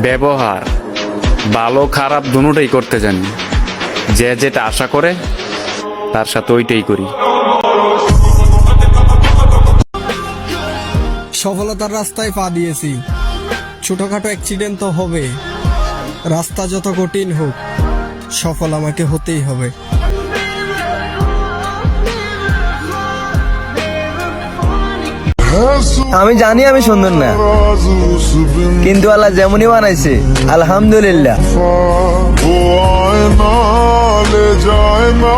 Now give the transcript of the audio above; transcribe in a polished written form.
ব্যবহার ভালো খারাপ দুটোই করতে জানি। যে যেটা আশা করে তার সাথে ওইটাই করি। সফলতার রাস্তায় পা দিয়েছি, ছোটখাটো অ্যাক্সিডেন্ট তো হবে। রাস্তা যত কঠিন হোক, সফল আমাকে হতেই হবে। আমি জানি আমি সুন্দর না, কিন্তু আল্লাহ যেমনই বানাইছে আলহামদুলিল্লাহ। वो आए ना ले जाए ना